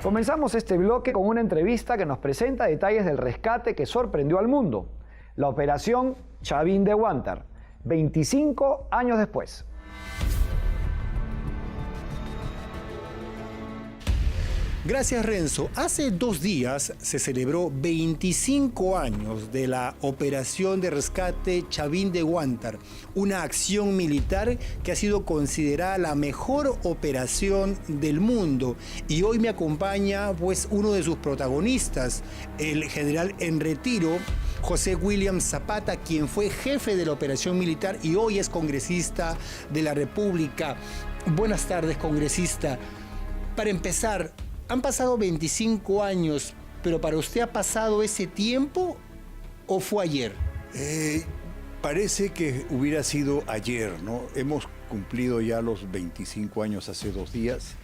Comenzamos este bloque con una entrevista que nos presenta detalles del rescate que sorprendió al mundo. La operación Chavín de Huántar, 25 años después. Gracias, Renzo. Hace 2 días se celebró 25 años de la operación de rescate Chavín de Huántar, una acción militar que ha sido considerada la mejor operación del mundo. Y hoy me acompaña pues uno de sus protagonistas, el general en retiro, José William Zapata, quien fue jefe de la operación militar y hoy es congresista de la República. Buenas tardes, congresista. Para empezar, han pasado 25 años, pero ¿para usted ha pasado ese tiempo o fue ayer? Parece que hubiera sido ayer, ¿no? Hemos cumplido ya los 25 años hace 2 días.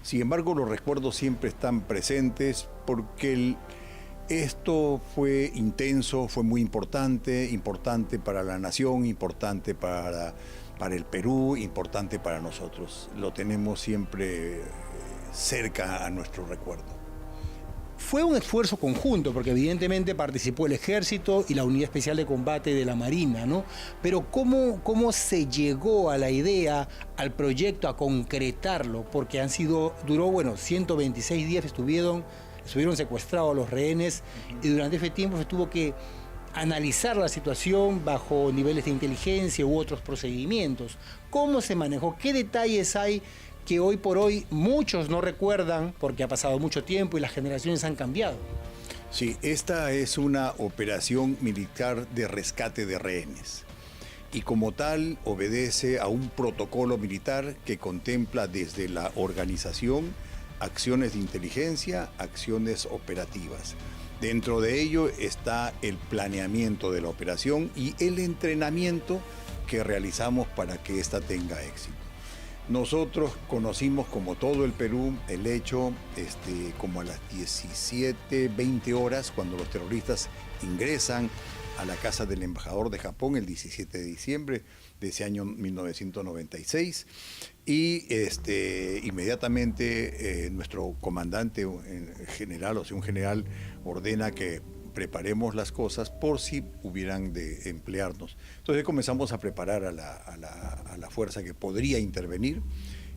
Sin embargo, los recuerdos siempre están presentes porque esto fue intenso, fue muy importante para la nación, importante para el Perú, importante para nosotros. Lo tenemos siempre cerca a nuestro recuerdo. Fue un esfuerzo conjunto, porque evidentemente participó el Ejército y la Unidad Especial de Combate de la Marina, ¿no? Pero ¿cómo se llegó a la idea, al proyecto, a concretarlo? Porque duró 126 días estuvieron secuestrados los rehenes y durante ese tiempo se tuvo que analizar la situación bajo niveles de inteligencia u otros procedimientos. ¿Cómo se manejó? ¿Qué detalles hay que hoy por hoy muchos no recuerdan porque ha pasado mucho tiempo y las generaciones han cambiado? Sí, esta es una operación militar de rescate de rehenes y como tal obedece a un protocolo militar que contempla desde la organización, acciones de inteligencia, acciones operativas. Dentro de ello está el planeamiento de la operación y el entrenamiento que realizamos para que ésta tenga éxito. Nosotros conocimos, como todo el Perú, el hecho como a las 17:20 horas, cuando los terroristas ingresan a la casa del embajador de Japón el 17 de diciembre de ese año 1996. Y inmediatamente nuestro comandante general, un general, ordena que preparemos las cosas por si hubieran de emplearnos. Entonces comenzamos a preparar a la fuerza que podría intervenir.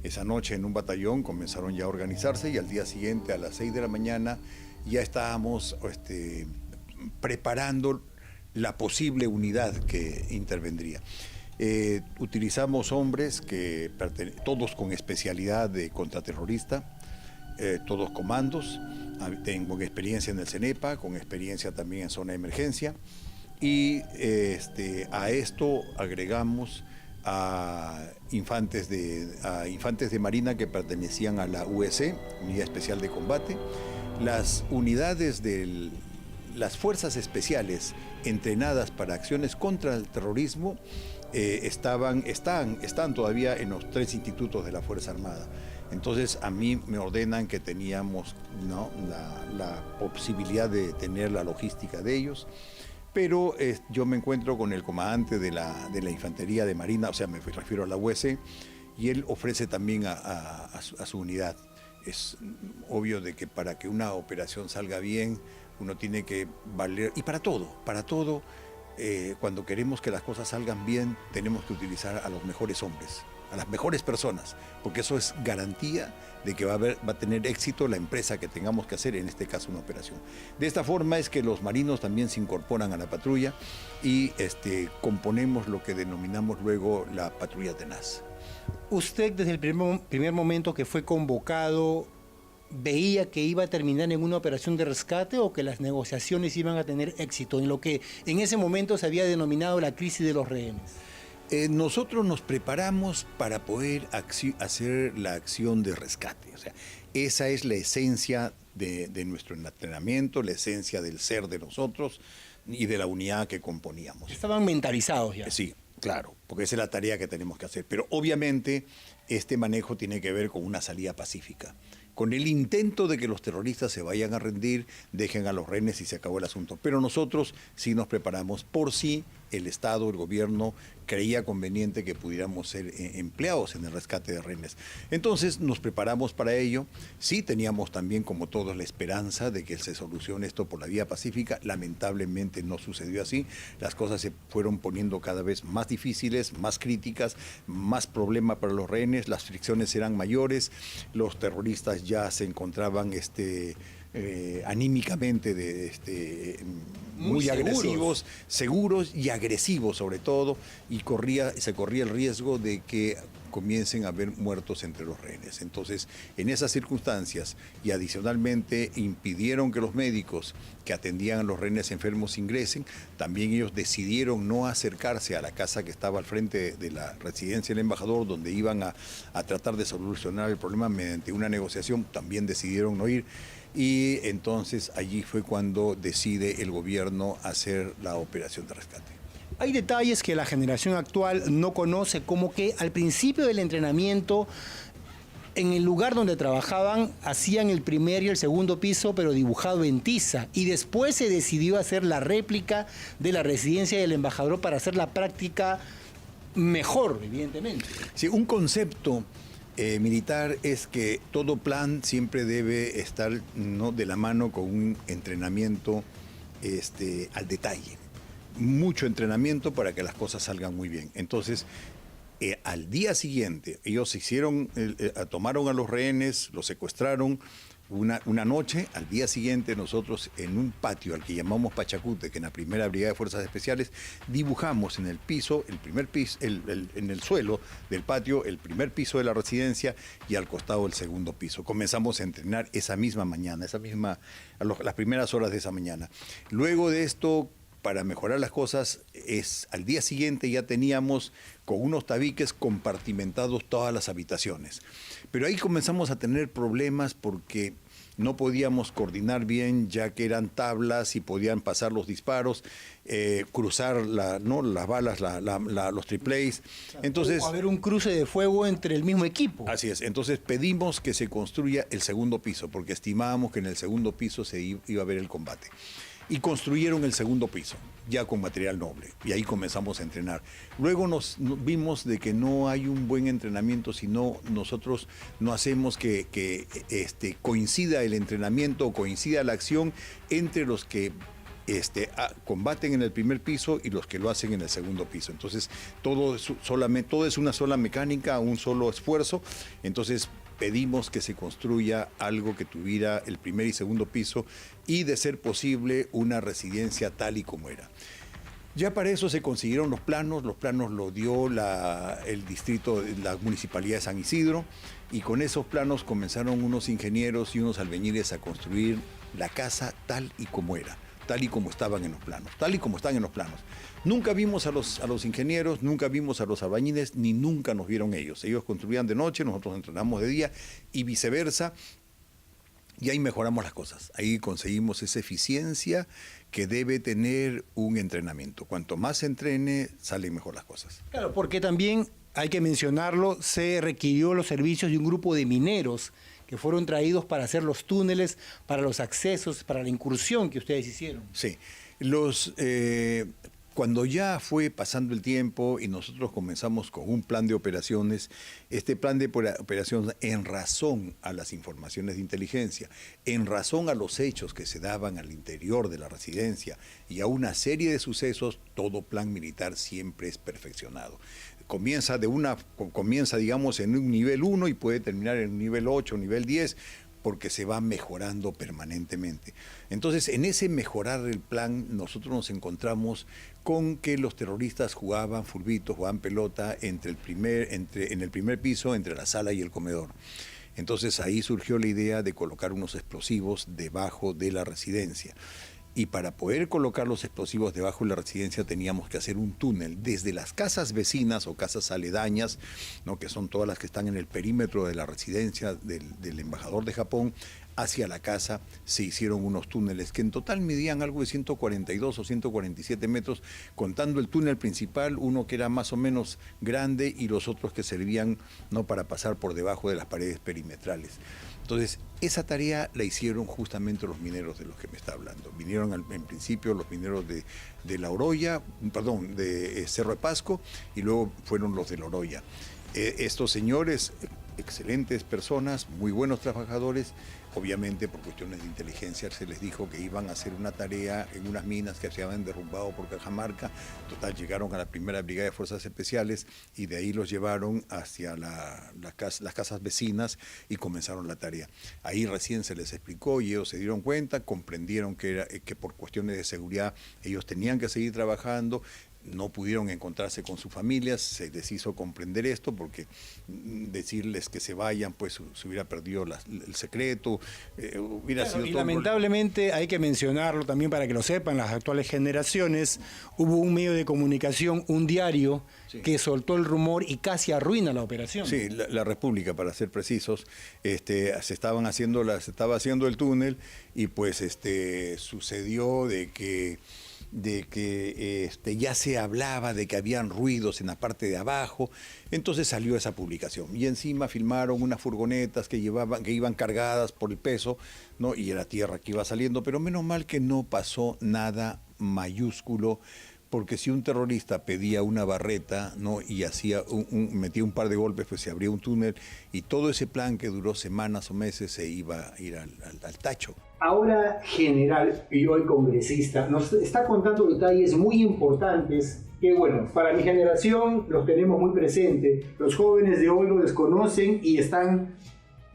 Esa noche en un batallón comenzaron ya a organizarse y al día siguiente a las 6 de la mañana ya estábamos preparando la posible unidad que intervendría. Utilizamos hombres todos con especialidad de contraterrorista, todos comandos, con experiencia en el CENEPA, con experiencia también en zona de emergencia, y a esto agregamos a infantes de Marina que pertenecían a la UEC, Unidad Especial de Combate, las unidades de las fuerzas especiales entrenadas para acciones contra el terrorismo. Están todavía en los 3 institutos de la Fuerza Armada. Entonces a mí me ordenan que teníamos, ¿no?, la posibilidad de tener la logística de ellos, pero yo me encuentro con el comandante de la Infantería de Marina, o sea, me refiero a la UEC, y él ofrece también a su unidad. Es obvio de que para que una operación salga bien, uno tiene que valer, y para todo, cuando queremos que las cosas salgan bien, tenemos que utilizar a los mejores hombres, a las mejores personas, porque eso es garantía de que va a tener éxito la empresa que tengamos que hacer, en este caso una operación. De esta forma es que los marinos también se incorporan a la patrulla y componemos lo que denominamos luego la patrulla tenaz. Usted desde el primer momento que fue convocado, ¿veía que iba a terminar en una operación de rescate o que las negociaciones iban a tener éxito en lo que en ese momento se había denominado la crisis de los rehenes? Nosotros nos preparamos para poder hacer la acción de rescate. O sea, esa es la esencia de nuestro entrenamiento, la esencia del ser de nosotros y de la unidad que componíamos. Estaban mentalizados ya. Sí, claro, porque esa es la tarea que tenemos que hacer. Pero obviamente este manejo tiene que ver con una salida pacífica, con el intento de que los terroristas se vayan a rendir, dejen a los rehenes y se acabó el asunto. Pero nosotros sí nos preparamos por si el Estado, el gobierno, creía conveniente que pudiéramos ser empleados en el rescate de rehenes. Entonces nos preparamos para ello. Sí teníamos también, como todos, la esperanza de que se solucione esto por la vía pacífica. Lamentablemente no sucedió así. Las cosas se fueron poniendo cada vez más difíciles, más críticas, más problema para los rehenes, las fricciones eran mayores, los terroristas ya se encontraban anímicamente muy agresivos, seguros y agresivos sobre todo, y se corría el riesgo de que comiencen a haber muertos entre los rehenes. Entonces, en esas circunstancias, y adicionalmente impidieron que los médicos que atendían a los rehenes enfermos ingresen, también ellos decidieron no acercarse a la casa que estaba al frente de la residencia del embajador, donde iban a tratar de solucionar el problema mediante una negociación, también decidieron no ir. Y entonces allí fue cuando decide el gobierno hacer la operación de rescate. Hay detalles que la generación actual no conoce, como que al principio del entrenamiento, en el lugar donde trabajaban, hacían el primer y el segundo piso, pero dibujado en tiza. Y después se decidió hacer la réplica de la residencia del embajador para hacer la práctica mejor, evidentemente. Sí, un concepto militar es que todo plan siempre debe estar, ¿no?, de la mano con un entrenamiento al detalle. Mucho entrenamiento para que las cosas salgan muy bien. Entonces, al día siguiente, ellos tomaron a los rehenes, los secuestraron una noche. Al día siguiente, nosotros en un patio al que llamamos Pachacute, que en la primera brigada de fuerzas especiales, dibujamos en el piso, en el suelo del patio, el primer piso de la residencia y al costado el segundo piso. Comenzamos a entrenar esa misma mañana, las primeras horas de esa mañana. Luego de esto, para mejorar las cosas, al día siguiente ya teníamos con unos tabiques compartimentados todas las habitaciones. Pero ahí comenzamos a tener problemas porque no podíamos coordinar bien, ya que eran tablas y podían pasar los disparos, cruzar las balas, los triplays. Entonces, o haber un cruce de fuego entre el mismo equipo. Así es. Entonces pedimos que se construya el segundo piso, porque estimábamos que en el segundo piso se iba a ver el combate. Y construyeron el segundo piso, ya con material noble, y ahí comenzamos a entrenar. Luego nos vimos de que no hay un buen entrenamiento si nosotros no hacemos que coincida el entrenamiento o coincida la acción entre los que combaten en el primer piso y los que lo hacen en el segundo piso. Entonces todo es una sola mecánica, un solo esfuerzo. Entonces pedimos que se construya algo que tuviera el primer y segundo piso y, de ser posible, una residencia tal y como era. Ya para eso se consiguieron los planos lo dio el distrito, la municipalidad de San Isidro, y con esos planos comenzaron unos ingenieros y unos albañiles a construir la casa tal y como era, tal y como estaban en los planos, tal y como están en los planos. Nunca vimos a los ingenieros, nunca vimos a los albañiles, ni nunca nos vieron ellos. Ellos construían de noche, nosotros entrenamos de día y viceversa. Y ahí mejoramos las cosas. Ahí conseguimos esa eficiencia que debe tener un entrenamiento. Cuanto más se entrene, salen mejor las cosas. Claro, porque también, hay que mencionarlo, se requirió los servicios de un grupo de mineros que fueron traídos para hacer los túneles, para los accesos, para la incursión que ustedes hicieron. Sí. Cuando ya fue pasando el tiempo y nosotros comenzamos con un plan de operaciones, este plan de operaciones, en razón a las informaciones de inteligencia, en razón a los hechos que se daban al interior de la residencia y a una serie de sucesos, todo plan militar siempre es perfeccionado. Comienza, digamos, en un nivel 1 y puede terminar en un nivel 8, nivel 10, porque se va mejorando permanentemente. Entonces, en ese mejorar el plan, nosotros nos encontramos con que los terroristas jugaban fulbito, jugaban pelota en el primer piso, entre la sala y el comedor. Entonces ahí surgió la idea de colocar unos explosivos debajo de la residencia. Y para poder colocar los explosivos debajo de la residencia teníamos que hacer un túnel desde las casas vecinas o casas aledañas, ¿no?, que son todas las que están en el perímetro de la residencia del embajador de Japón, hacia la casa se hicieron unos túneles que en total medían algo de 142 o 147 metros, contando el túnel principal, uno que era más o menos grande y los otros que servían, ¿no?, para pasar por debajo de las paredes perimetrales. Entonces, esa tarea la hicieron justamente los mineros de los que me está hablando. Vinieron en principio los mineros de La Oroya, perdón, de Cerro de Pasco, y luego fueron los de La Oroya. Estos señores, excelentes personas, muy buenos trabajadores, obviamente por cuestiones de inteligencia se les dijo que iban a hacer una tarea en unas minas que se habían derrumbado por Cajamarca. Total, llegaron a la primera brigada de fuerzas especiales y de ahí los llevaron hacia las casas vecinas y comenzaron la tarea. Ahí recién se les explicó y ellos se dieron cuenta, comprendieron que por cuestiones de seguridad ellos tenían que seguir trabajando. No pudieron encontrarse con sus familias, se les hizo comprender esto porque decirles que se vayan, pues se hubiera perdido el secreto, hubiera sido y todo lamentablemente hay que mencionarlo también para que lo sepan las actuales generaciones, hubo un medio de comunicación, un diario, sí, que soltó el rumor y casi arruina la operación. Sí, la República, para ser precisos, se estaba haciendo el túnel y pues sucedió de que ya se hablaba de que habían ruidos en la parte de abajo, entonces salió esa publicación y encima filmaron unas furgonetas que iban cargadas por el peso, ¿no?, y era tierra que iba saliendo, pero menos mal que no pasó nada mayúsculo, porque si un terrorista pedía una barreta, ¿no?, y metía un par de golpes, pues se abría un túnel y todo ese plan que duró semanas o meses se iba a ir al tacho. Ahora general y hoy congresista, nos está contando detalles muy importantes que, bueno, para mi generación los tenemos muy presentes. Los jóvenes de hoy lo desconocen y están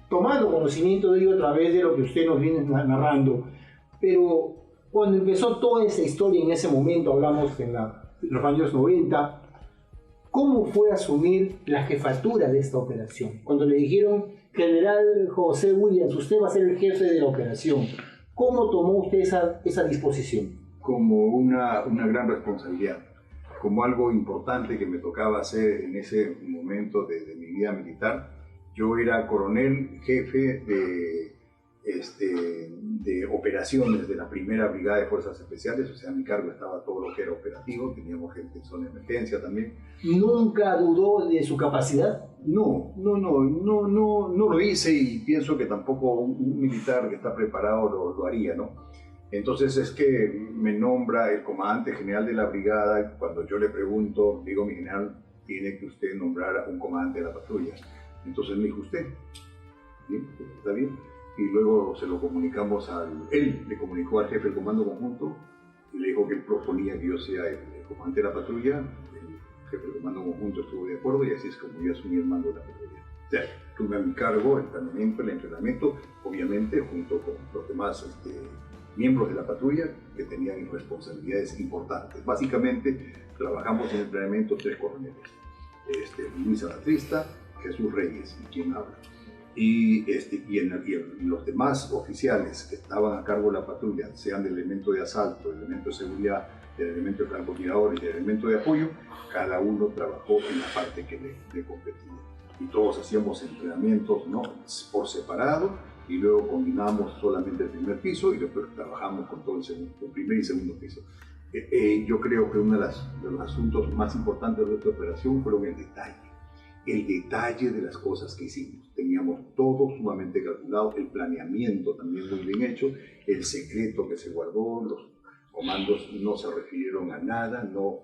tomando conocimiento de ello a través de lo que usted nos viene narrando. Pero cuando empezó toda esa historia en ese momento, hablamos en los años 90, ¿cómo fue asumir la jefatura de esta operación? Cuando le dijeron, General José Williams, usted va a ser el jefe de la operación, ¿cómo tomó usted esa disposición? Como una gran responsabilidad, como algo importante que me tocaba hacer en ese momento de mi vida militar. Yo era coronel jefe de operaciones de la primera brigada de fuerzas especiales, o sea, a mi cargo estaba todo lo que era operativo, teníamos gente en zona de emergencia también. ¿Nunca dudó de su capacidad? No lo hice y pienso que tampoco un militar que está preparado lo haría, ¿no? Entonces es que me nombra el comandante general de la brigada. Cuando yo le pregunto, digo, mi general, tiene que usted nombrar a un comandante de la patrulla. Entonces me dijo, usted, bien, está bien. Y luego se lo comunicamos él le comunicó al jefe del comando conjunto y le dijo que él proponía que yo sea el comandante de la patrulla. El jefe del comando conjunto estuvo de acuerdo y así es como yo asumí el mando de la patrulla. O sea, tuve a mi cargo el entrenamiento, obviamente junto con los demás miembros de la patrulla que tenían responsabilidades importantes. Básicamente trabajamos en entrenamiento 3 coroneles, Luis Alatrista, Jesús Reyes, quien habla. Y los demás oficiales que estaban a cargo de la patrulla, sean del elemento de asalto, del elemento de seguridad, del elemento de francotiradores y del elemento de apoyo, cada uno trabajó en la parte que le competía. Y todos hacíamos entrenamientos, ¿no?, por separado, y luego combinamos solamente el primer piso y después trabajamos con todo el primer y segundo piso. Yo creo que uno de los asuntos más importantes de esta operación fueron el detalle de las cosas que hicimos. Teníamos todo sumamente calculado, el planeamiento también muy bien hecho, el secreto que se guardó, los comandos no se refirieron a nada, no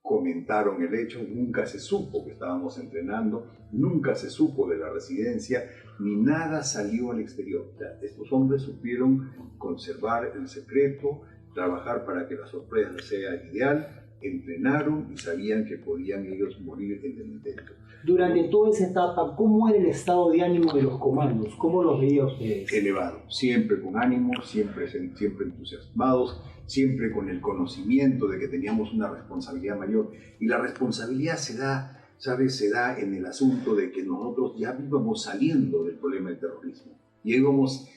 comentaron el hecho, nunca se supo que estábamos entrenando, nunca se supo de la residencia, ni nada salió al exterior. O sea, estos hombres supieron conservar el secreto, trabajar para que la sorpresa sea ideal, entrenaron y sabían que podían ellos morir en el intento. Durante toda esa etapa, ¿cómo era el estado de ánimo de los comandos? ¿Cómo los veía ustedes? Elevado, siempre con ánimo, siempre entusiasmados, siempre con el conocimiento de que teníamos una responsabilidad mayor. Y la responsabilidad se da, ¿sabes? Se da en el asunto de que nosotros ya íbamos saliendo del problema del terrorismo. Ya íbamos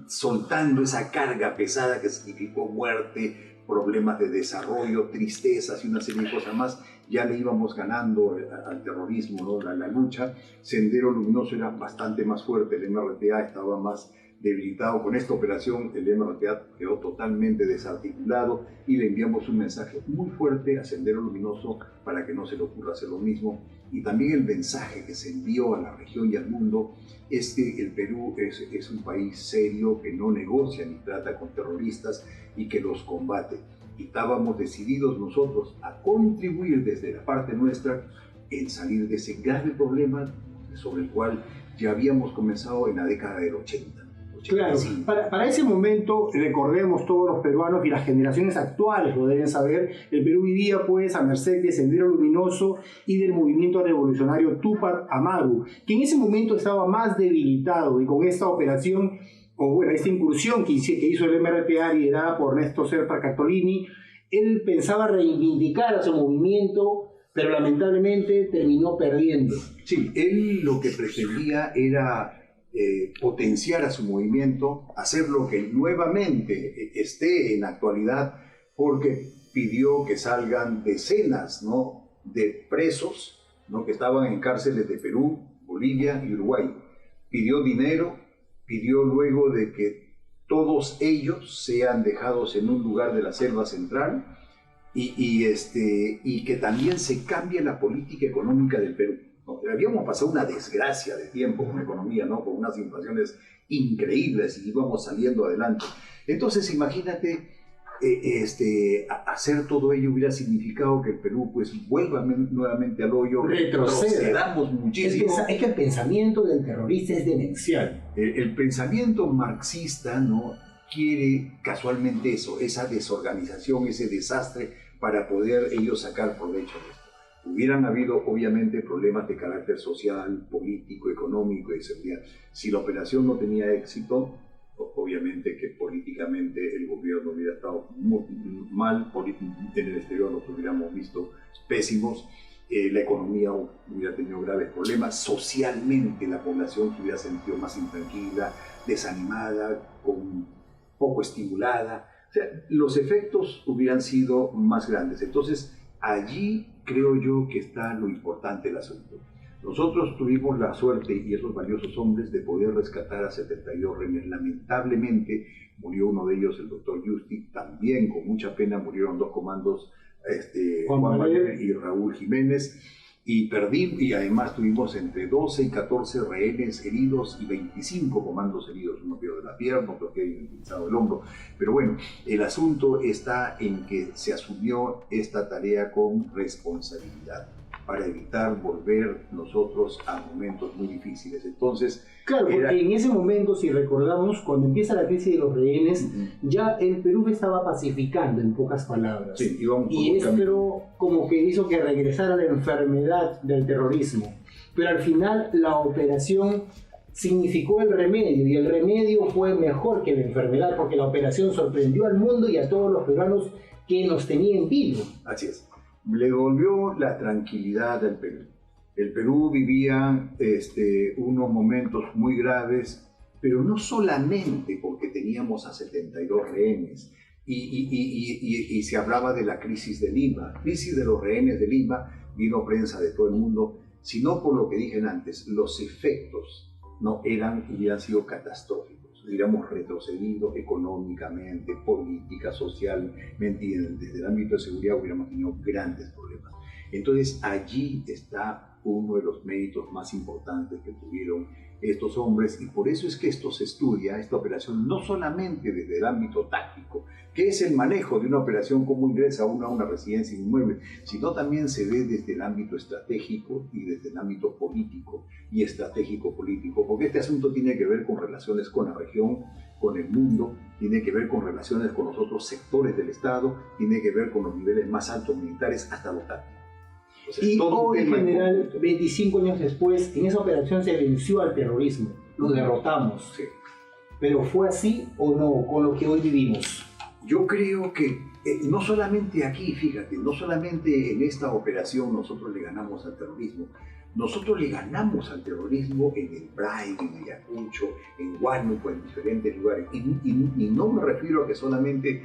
soltando esa carga pesada que significó muerte, problemas de desarrollo, tristezas y una serie de cosas más. Ya le íbamos ganando al terrorismo, ¿no? La lucha. Sendero Luminoso era bastante más fuerte, el MRTA estaba más debilitado. Con esta operación el MRTA quedó totalmente desarticulado y le enviamos un mensaje muy fuerte a Sendero Luminoso para que no se le ocurra hacer lo mismo. Y también el mensaje que se envió a la región y al mundo es que el Perú es un país serio, que no negocia ni trata con terroristas y que los combate. Y estábamos decididos nosotros a contribuir desde la parte nuestra en salir de ese grave problema sobre el cual ya habíamos comenzado en la década del 80. Claro, para ese momento, recordemos todos los peruanos y las generaciones actuales lo deben saber, el Perú vivía pues a merced de Sendero Luminoso y del movimiento revolucionario Túpac Amaru, que en ese momento estaba más debilitado, y con esta operación, o bueno, esta incursión que hizo el MRTA liderada por Néstor Serpa Cartolini, él pensaba reivindicar a su movimiento, pero lamentablemente terminó perdiendo. Sí, él lo que pretendía era potenciar a su movimiento, hacerlo que nuevamente esté en actualidad, porque pidió que salgan decenas, ¿no?, de presos, ¿no?, que estaban en cárceles de Perú, Bolivia y Uruguay. Pidió dinero, pidió luego de que todos ellos sean dejados en un lugar de la selva central y que también se cambie la política económica del Perú. ¿No? Habíamos pasado una desgracia de tiempo con la economía, ¿no?, con unas inflaciones increíbles y íbamos saliendo adelante. Entonces, imagínate, hacer todo ello hubiera significado que el Perú pues vuelva nuevamente al hoyo, retrocedamos muchísimo. Es que el pensamiento del terrorista es demencial. El pensamiento marxista, ¿no?, quiere casualmente eso, esa desorganización, ese desastre, para poder ellos sacar provecho de esto. Hubieran habido obviamente problemas de carácter social, político, económico y de seguridad. Si la operación no tenía éxito, obviamente que políticamente el gobierno hubiera estado muy mal, en el exterior nos hubiéramos visto pésimos, la economía hubiera tenido graves problemas, socialmente la población se hubiera sentido más intranquila, desanimada, poco estimulada. O sea, los efectos hubieran sido más grandes. Entonces, allí creo yo que está lo importante del asunto. Nosotros tuvimos la suerte, y esos valiosos hombres, de poder rescatar a 72 rehenes. Lamentablemente murió uno de ellos, el doctor Justi. También con mucha pena murieron dos comandos, Juan Valer y Raúl Jiménez. Y además tuvimos entre 12 y 14 rehenes heridos y 25 comandos heridos. Uno quedó de la pierna, otro quedó utilizado el hombro. Pero bueno, el asunto está en que se asumió esta tarea con responsabilidad para evitar volver nosotros a momentos muy difíciles. Entonces, claro, porque en ese momento, si recordamos, cuando empieza la crisis de los rehenes, ya el Perú estaba pacificando, en pocas palabras. Sí, y esto como que hizo que regresara la enfermedad del terrorismo. Pero al final la operación significó el remedio, y el remedio fue mejor que la enfermedad, porque la operación sorprendió al mundo y a todos los peruanos que nos tenían vivos. Así es. Le devolvió la tranquilidad al Perú. El Perú vivía unos momentos muy graves, pero no solamente porque teníamos a 72 rehenes y se hablaba de la crisis de Lima, crisis de los rehenes de Lima, vino prensa de todo el mundo, sino por lo que dije antes, los efectos no hubieran sido catastróficos. Hubiéramos retrocedido económicamente, política, socialmente, y desde el ámbito de seguridad hubiéramos tenido grandes problemas. Entonces allí está uno de los méritos más importantes que tuvieron estos hombres, y por eso es que esto se estudia, esta operación, no solamente desde el ámbito táctico, que es el manejo de una operación como ingresa uno a una residencia inmueble, sino también se ve desde el ámbito estratégico y desde el ámbito político y estratégico político, porque este asunto tiene que ver con relaciones con la región, con el mundo, tiene que ver con relaciones con los otros sectores del Estado, tiene que ver con los niveles más altos militares hasta los tácticos. O sea, y hoy, en general, 25 años después, en esa operación se venció al terrorismo, lo derrotamos. Sí. ¿Pero fue así o no con lo que hoy vivimos? Yo creo que no solamente aquí, fíjate, no solamente en esta operación nosotros le ganamos al terrorismo, nosotros le ganamos al terrorismo en el Brain, en Ayacucho, en Huánuco, en diferentes lugares. Y no me refiero a que solamente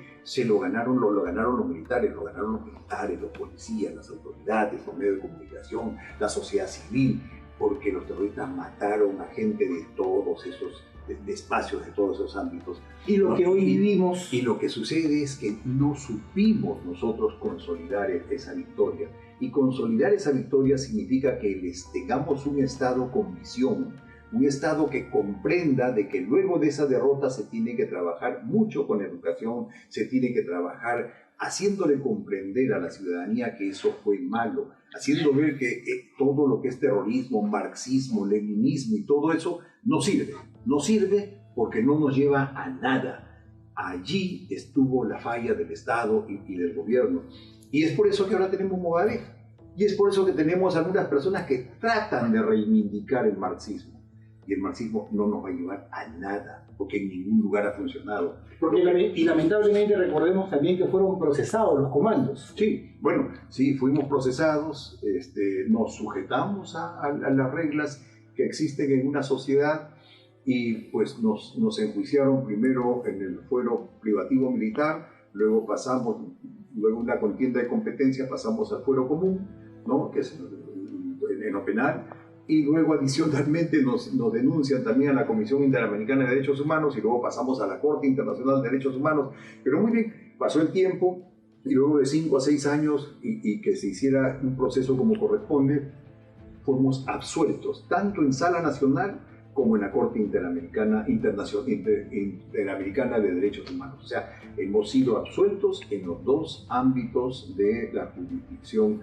lo ganaron los militares, los policías, las autoridades, los medios de comunicación, la sociedad civil, porque los terroristas mataron a gente de todos esos de espacios de todos esos ámbitos. Y lo que hoy vivimos... Y lo que sucede es que no supimos nosotros consolidar esa victoria. Y consolidar esa victoria significa que les tengamos un Estado con visión, un Estado que comprenda de que luego de esa derrota se tiene que trabajar mucho con educación, se tiene que trabajar haciéndole comprender a la ciudadanía que eso fue malo, haciendo ver que todo lo que es terrorismo, marxismo, leninismo y todo eso no sirve porque no nos lleva a nada. Allí estuvo la falla del Estado y del gobierno. Y es por eso que ahora tenemos Movadef. Y es por eso que tenemos algunas personas que tratan de reivindicar el marxismo. Y el marxismo no nos va a llevar a nada, porque en ningún lugar ha funcionado. Y lamentablemente recordemos también que fueron procesados los comandos. Sí, bueno, sí, fuimos procesados, nos sujetamos a las reglas que existen en una sociedad y pues nos enjuiciaron primero en el fuero privativo militar, luego una contienda de competencia, pasamos al fuero común, ¿no? Que es en lo penal. Y luego adicionalmente nos denuncian también a la Comisión Interamericana de Derechos Humanos y luego pasamos a la Corte Internacional de Derechos Humanos. Pero muy bien, pasó el tiempo y luego de 5 a 6 años y que se hiciera un proceso como corresponde, fuimos absueltos, tanto en Sala Nacional como en la Corte Interamericana de Derechos Humanos. O sea, hemos sido absueltos en los dos ámbitos de la jurisdicción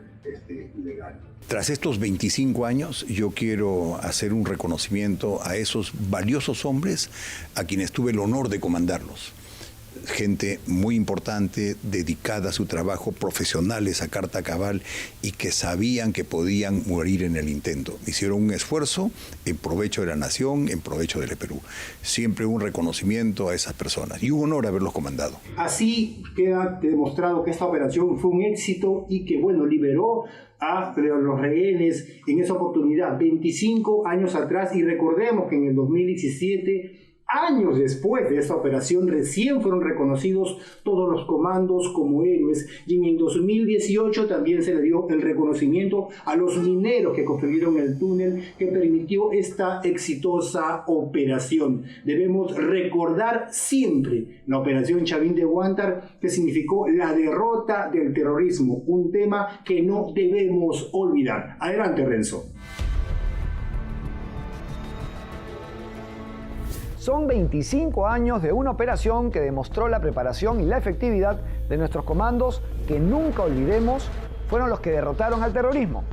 legal. Tras estos 25 años, yo quiero hacer un reconocimiento a esos valiosos hombres a quienes tuve el honor de comandarlos. Gente muy importante, dedicada a su trabajo, profesionales a carta cabal y que sabían que podían morir en el intento. Hicieron un esfuerzo en provecho de la nación, en provecho del Perú. Siempre un reconocimiento a esas personas y un honor haberlos comandado. Así queda demostrado que esta operación fue un éxito y que, bueno, liberó a los rehenes en esa oportunidad, 25 años atrás, y recordemos que en el 2017... años después de esta operación recién fueron reconocidos todos los comandos como héroes, y en el 2018 también se le dio el reconocimiento a los mineros que construyeron el túnel que permitió esta exitosa operación. Debemos recordar siempre la operación Chavín de Huántar, que significó la derrota del terrorismo, un tema que no debemos olvidar. Adelante, Renzo. Son 25 años de una operación que demostró la preparación y la efectividad de nuestros comandos que nunca olvidemos fueron los que derrotaron al terrorismo.